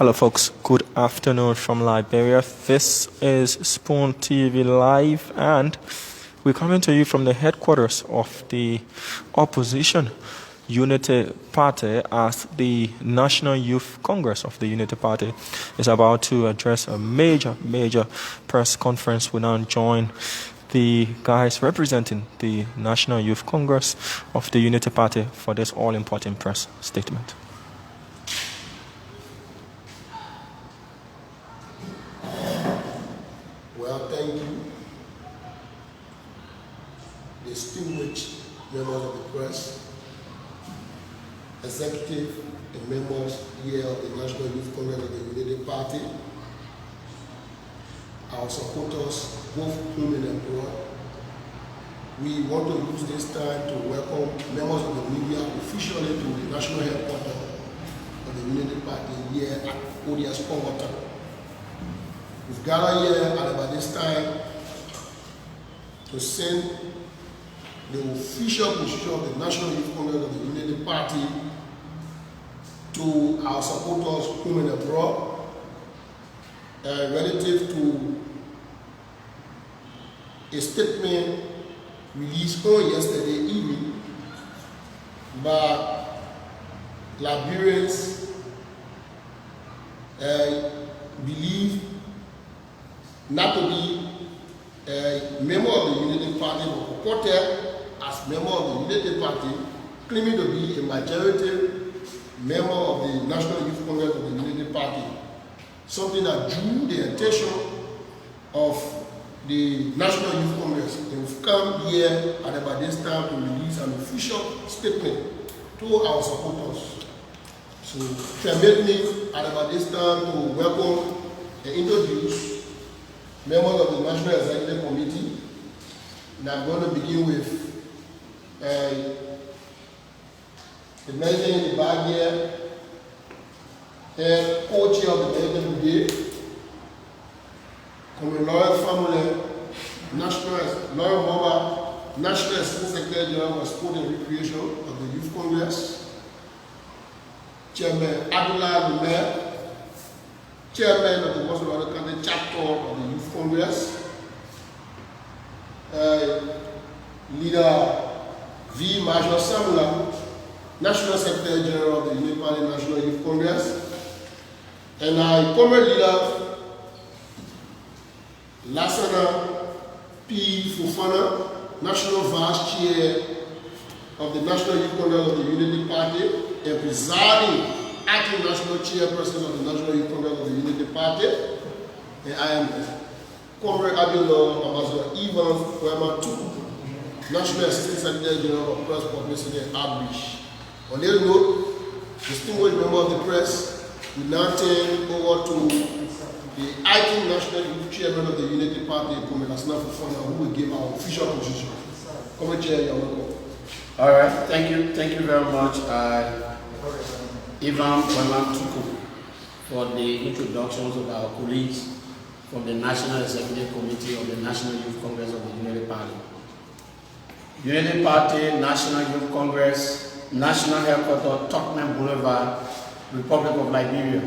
Hello folks, good afternoon from Liberia. This is Spoon TV Live and we're coming to you from the headquarters of the opposition Unity Party as the National Youth Congress of the Unity Party is about to address a major press conference. We now join the guys representing the National Youth Congress of the Unity Party for this all-important press statement. Well, thank you, distinguished members of the press, executive and members here of the National Youth Congress of the Unity Party, our supporters, both home and abroad. We want to use this time to welcome members of the media officially to the national headquarters of the Unity Party here at ODS Congo. We've gathered here at about this time to send the official position of the National Youth Congress of the Unity Party to our supporters home and abroad relative to a statement released on yesterday evening by Liberians believe not to be a member of the Unity Party, but purported as member of the Unity Party, claiming to be a majority member of the National Youth Congress of the Unity Party. Something that drew the attention of the National Youth Congress. They've come here at about this time to release an official statement to our supporters. So permit me at about this time to welcome and introduce members of the National Executive Committee. And I'm going to begin with the man in the back here, and co-chair of the Mexican Brigade, Comrade Lawrence Family, Lawrence Boba, National Assistant Secretary General for Sport and Recreation of the Youth Congress, Chairman Abdullah Lumer, Chairman of the Western Border County Chapter of the Youth Congress, Leader V. Marshall Samula, National Secretary General of the Unity Party National Youth Congress, and our former leader, Lassana P. Fufana, National Vice Chair of the National Youth Congress of the Unity Party, and presiding acting National Chairperson of the National Youth Congress of the Unity Party. And I am Comrade Abdullah Ambassador Evans Kwema II, National Assistant Secretary General of Press, Publicity and Outreach. On this note, distinguished member of the press, we now turn over to the acting National Youth Chairman of the Unity Party, Comrade Lassana Fufana, who will give our official position. Comrade Chair, you're welcome. All right, thank you very much, Ivan Kwema II, for the introductions of our colleagues from the National Executive Committee of the National Youth Congress of the Unity Party. Unity Party, National Youth Congress, National Headquarters, Tottenham Boulevard, Republic of Liberia,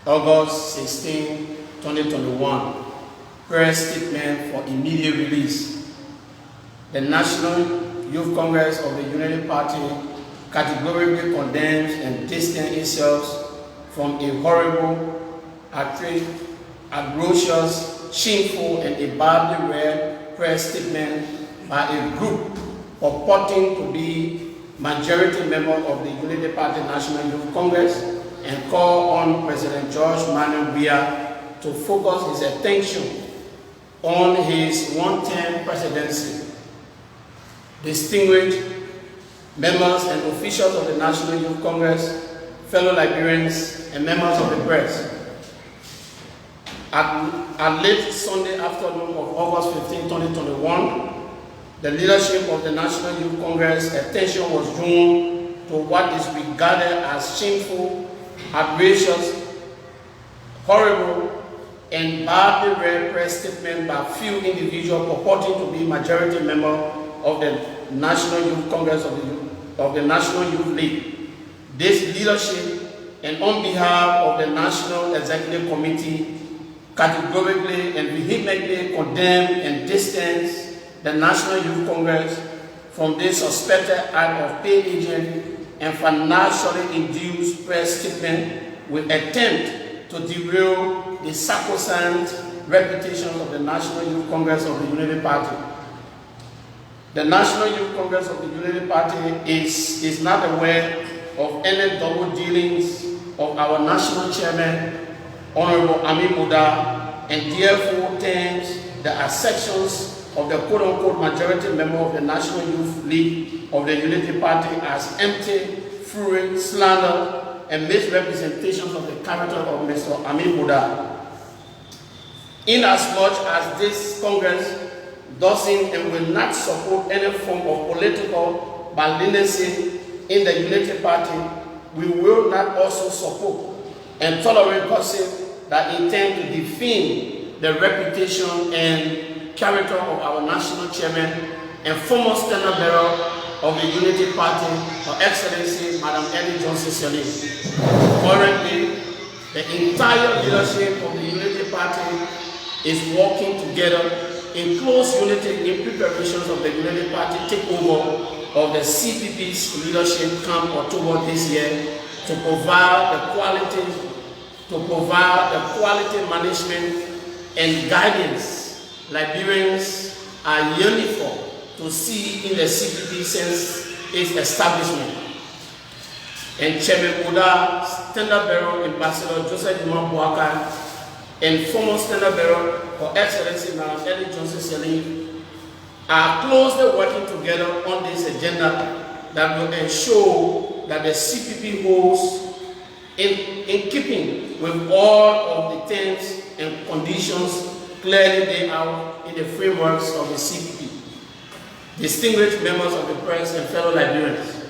August 16, 2021. Press statement for immediate release. The National Youth Congress of the Unity Party categorically condemns and distances itself from a horrible, atrocious, shameful, and a badly read press statement by a group purporting to be majority member of the Unity Party National Youth Congress, and call on President George Manuel Biya to focus his attention on his one-term presidency. Distinguished members and officials of the National Youth Congress, fellow Liberians, and members of the press, at late Sunday afternoon of August 15, 2021, the leadership of the National Youth Congress attention was drawn to what is regarded as shameful, outrageous, horrible, and badly read press statement by few individuals purporting to be majority member of the National Youth Congress of the National Youth League. This leadership and on behalf of the National Executive Committee, categorically and vehemently condemn and distance the National Youth Congress from this suspected act of paid agent and financially induced press statement with attempt to derail the sacrosanct reputation of the National Youth Congress of the Unity Party. The National Youth Congress of the Unity Party is not aware of any double dealings of our national chairman, Honorable Amin Muda, and therefore terms the assertions of the quote-unquote majority member of the National Youth League of the Unity Party as empty, fluid, slander, and misrepresentations of the character of Mr. Amin Muda. Inasmuch as this Congress doesn't and will not support any form of political malignancy in the Unity Party, we will not also support and tolerate gossip that intend to defame the reputation and character of our national chairman and former standard bearer of the Unity Party, Her Excellency Madam Ellen Johnson Sirleaf. Currently, the entire leadership of the Unity Party is working together in close unity in preparations of the Unity Party takeover of the CPP's leadership camp October this year to provide the quality management and guidance Liberians are yearning for to see in the CPP since its establishment. And Chairman Oda, Standard Bearer Ambassador Joseph Dumont Boakai, and former Standard Bearer Her Excellency Madam Ellen Johnson Sirleaf are closely working together on this agenda that will ensure that the CPP holds in keeping with all of the terms and conditions clearly laid out in the frameworks of the CPP. Distinguished members of the press and fellow Liberians,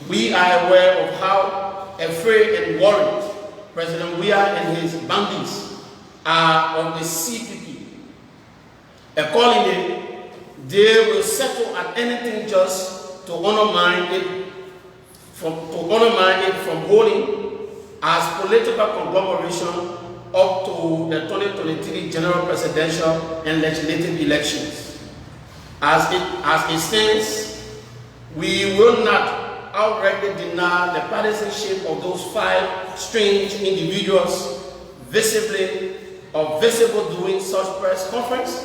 we are aware of how afraid and worried President Weah and his bandits are of the CPP. Accordingly, they will settle at anything just to undermine it from holding as political conglomeration up to the 2023 general presidential and legislative elections. As it stands, we will not outrightly deny the partisanship of those 5 strange individuals visibly or visible during such press conference,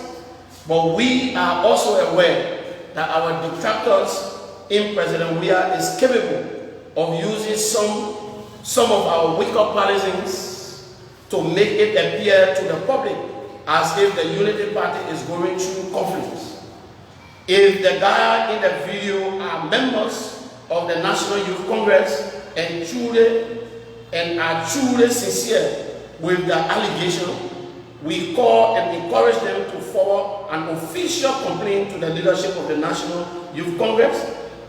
but we are also aware that our detractors in President Weah is capable of using some of our weaker partisans to make it appear to the public as if the Unity Party is going through conflicts. If the guy in the video are members of the National Youth Congress and are truly sincere with the allegation, we call and encourage them to forward an official complaint to the leadership of the National Youth Congress,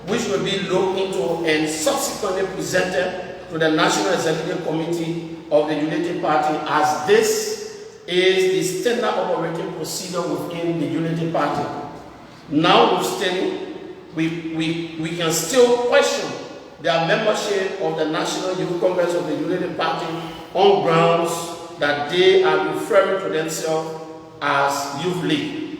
which will be looked into and subsequently presented to the National Executive Committee of the Unity Party, as this is the standard operating procedure within the Unity Party. Notwithstanding, we can still question their membership of the National Youth Congress of the Unity Party on grounds that they are referring to themselves as Youth League.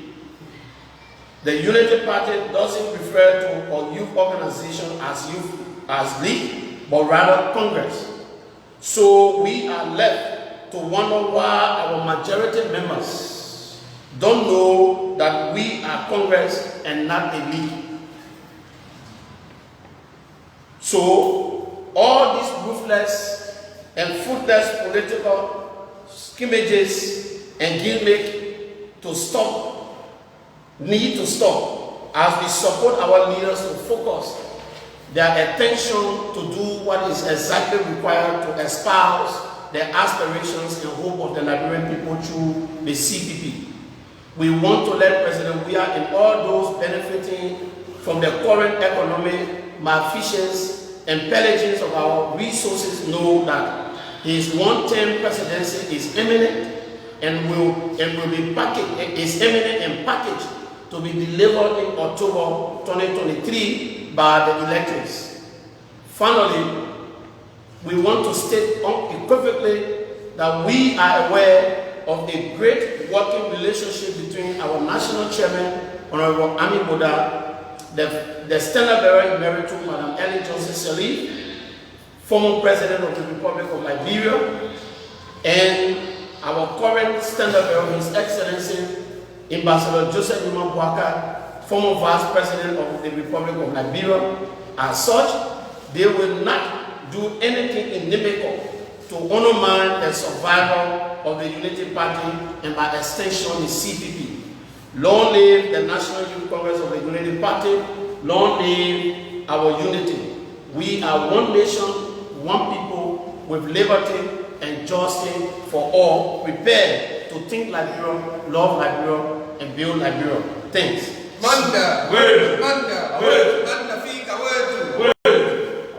The Unity Party doesn't refer to a youth organization as League, but rather Congress. So we are left to wonder why our majority members don't know that we are Congress and not a League. So all these ruthless and fruitless political scrimmages and gimmick need to stop as we support our leaders to focus their attention to do what is exactly required to espouse their aspirations and hope of the Liberian people through the CPP. We want to let President Weah and all those benefiting from the current economic malfeasance and pillagings of our resources know that his one-term presidency is imminent and will be packaged to be delivered in October 2023 by the electors. Finally, we want to state unequivocally that we are aware of a great working relationship between our national chairman, Honorable Ami Boda, the Standard Bearer Emeritus, Madam Ellen Johnson Sirleaf, former President of the Republic of Liberia, and our current Standard Bearer, His Excellency, Ambassador Joseph Numa Boaka, former Vice President of the Republic of Liberia. As such, they will not do anything inimical to undermine the survival of the Unity Party and by extension the CPP. Long live the National Youth Congress of the Unity Party. Long live our unity. We are one nation, one people, with liberty and justice for all, prepared to think Liberia, love Liberia, and build Liberia. Thanks. Manda, Wait. Manda, Wait. Manda, Fika, wait. Wait.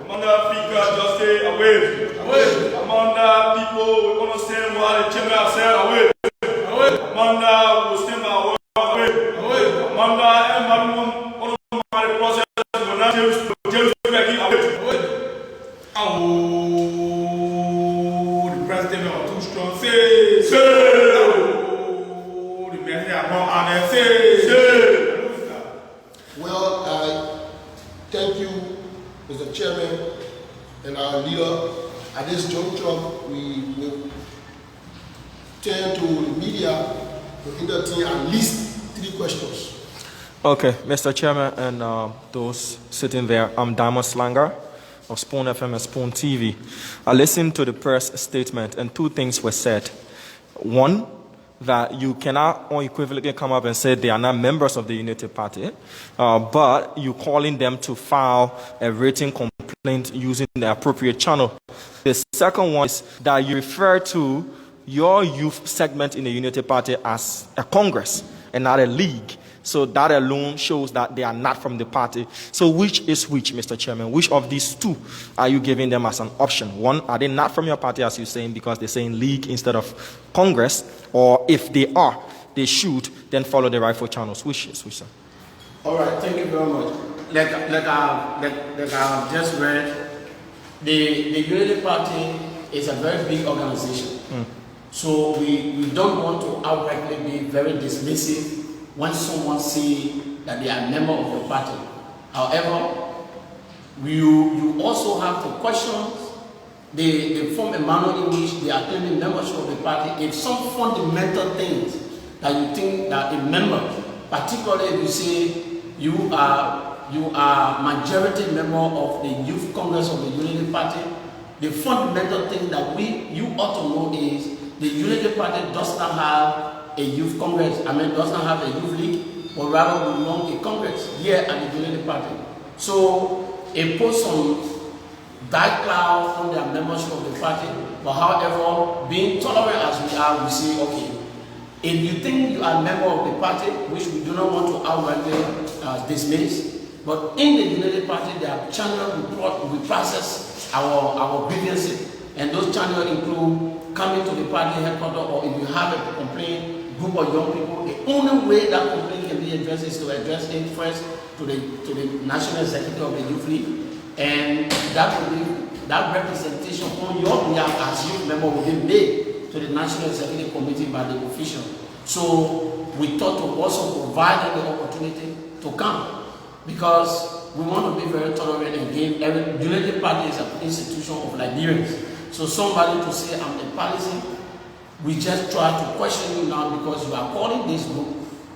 Among Fika just say away. Away. Among people we understand what the chairman said away. Away. Among we stand my word away. Away. Among everyone on the process will not James Becky away. Away. Oh, the president of too strong say. Oh, the president of not say. Well, I thank you, Mr. Chairman, and our leader. At this juncture, we will turn to the media to entertain at least 3 questions. Okay, Mr. Chairman and those sitting there, I'm Diamond Slanger of Spoon FM and Spoon TV. I listened to the press statement and 2 things were said. One, that you cannot unequivocally come up and say they are not members of the Unity Party, but you calling them to file a written complaint using the appropriate channel. The second one is that you refer to your youth segment in the Unity Party as a Congress and not a league. So that alone shows that they are not from the party. So which is which, Mr. Chairman? Which of these 2 are you giving them as an option? One, are they not from your party, as you're saying, because they're saying league instead of Congress? Or if they are, they should then follow the rightful channels. Which is which, sir? All right, thank you very much. Like I've just read, the Unity Party is a very big organization. So we don't want to outrightly be very dismissive when someone says that they are a member of the party. However, you also have to question the form and manner in which they are claiming membership of the party. If some fundamental things that you think that a member, particularly if you say you are majority member of the Youth Congress of the Unity Party, the fundamental thing that you ought to know is the Unity Party does not have a youth congress, does not have a youth league, but rather we belong a congress here at the Unity Party. So it puts some dark cloud on their membership of the party, but however, being tolerant as we are, we say, okay, if you think you are a member of the party, which we do not want to outrightly dismiss, but in the Unity Party, there are channels we process our grievances, and those channels include coming to the party headquarters, or if you have a complaint, group of young people, the only way that complaint can be addressed is to address it first to the National Executive of the Youth League, and that representation on your behalf as youth member will be made to the National Executive Committee by the official. So we thought to also provide them the opportunity to come, because we want to be very tolerant and give every Unity Party is an institution of Liberians. So somebody to say I'm a policy, we just try to question you now because you are calling this group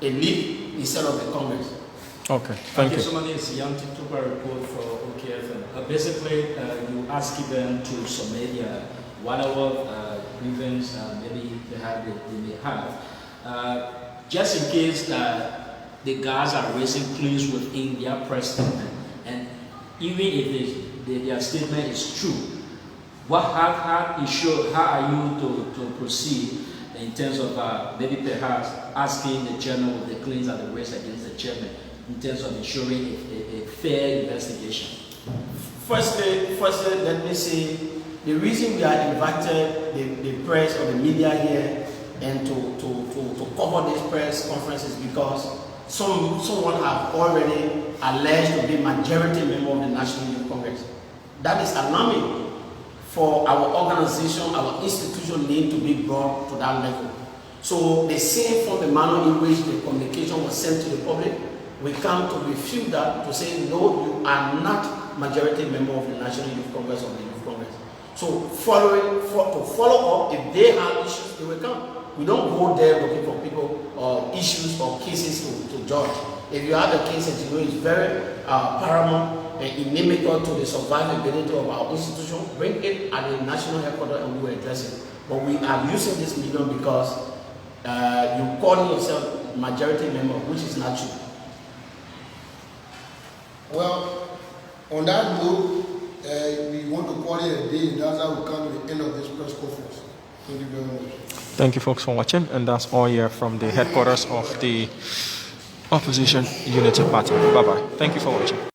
a league instead of a Congress. Okay, thank you. Somebody is Yanti Tuba report for OKFM. Basically, you ask them to submit whatever grievance maybe they may have. Just in case that the guys are raising claims within their press statement, and even if their statement is true, how are you to proceed in terms of maybe perhaps asking the chairman of the claims that they raised against the chairman in terms of ensuring a fair investigation? Firstly, let me say the reason we are invited the press or the media here and to cover this press conference is because someone have already alleged to be majority member of the National Youth Congress. That is alarming. for our organization, our institution need to be brought to that level. So the same from the manner in which the communication was sent to the public, we come to refute that, to say, no, you are not majority member of the National Youth Congress or the Youth Congress. So to follow up, if they have issues, they will come. We don't go there looking for people or issues or cases to judge. If you have a case that you know is very paramount and inimical to the survivability of our institution, bring it at the national headquarters and we will address it. But we are using this medium because you call yourself majority member, which is not true. Well, on that note, we want to call it a day, and that's how we come to the end of this press conference. Thank you very much. Thank you, folks, for watching, and that's all here from the headquarters of the Opposition Unity Party. Bye-bye. Thank you for watching.